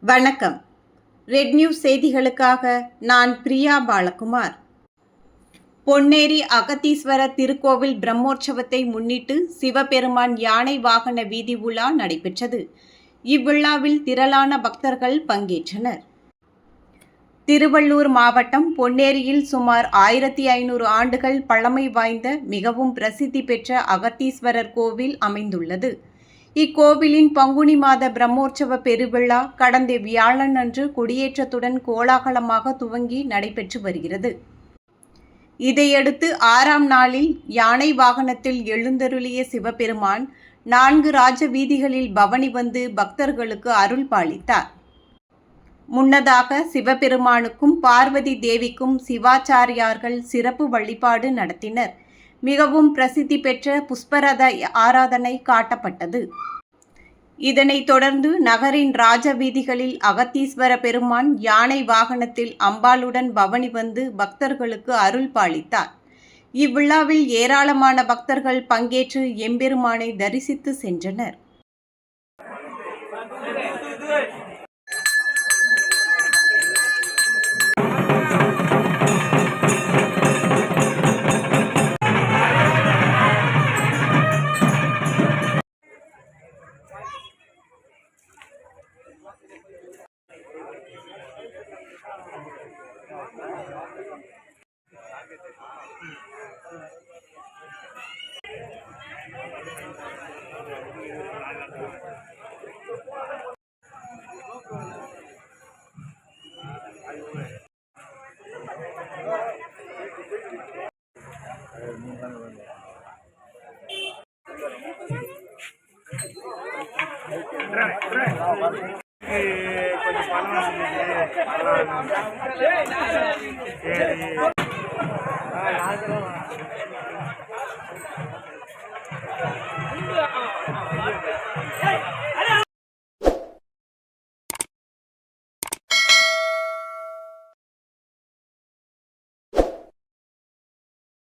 வணக்கம். Red news செய்திகளுக்காக நான் பிரியா பாலகுமார். பொன்னேரி அகத்தீஸ்வரர் திருக்கோவில் பிரம்மோற்சவத்தை முன்னிட்டு சிவபெருமான் யானை வாகன வீதி உலா நடைபெற்றது. இவ்விழாவில் திரளான பக்தர்கள் பங்கேற்றனர். திருவள்ளூர் மாவட்டம் பொன்னேரியில் சுமார் 1500 ஆண்டுகள் பழமை வாய்ந்த மிகவும் பிரசித்தி பெற்ற அகத்தீஸ்வரர் கோவில் அமைந்துள்ளது. இக்கோவிலின் பங்குனி மாத பிரம்மோற்சவ பெருவிழா கடந்த வியாழனன்று கொடியேற்றத்துடன் கோலாகலமாக துவங்கி நடைபெற்று வருகிறது. இதையடுத்து 6ஆம் நாளில் யானை வாகனத்தில் எழுந்தருளிய சிவபெருமான் 4 ராஜ வீதிகளில் பவனி வந்து பக்தர்களுக்கு அருள் பாலித்தார். முன்னதாக சிவபெருமானுக்கும் பார்வதி தேவிக்கும் சிவாச்சாரியார்கள் சிறப்பு வழிபாடு நடத்தினர். மிகவும் பிரசித்தி பெற்ற புஷ்பரத ஆராதனை காட்டப்பட்டது. இதனைத் தொடர்ந்து நகரின் ராஜ வீதிகளில் அகத்தீஸ்வர பெருமான் யானை வாகனத்தில் அம்பாளுடன் பவனி வந்து பக்தர்களுக்கு அருள் பாலித்தார். இவ்விழாவில் ஏராளமான பக்தர்கள் பங்கேற்று எம்பெருமானை தரிசித்து சென்றனர். கொஞ்சம் பணம்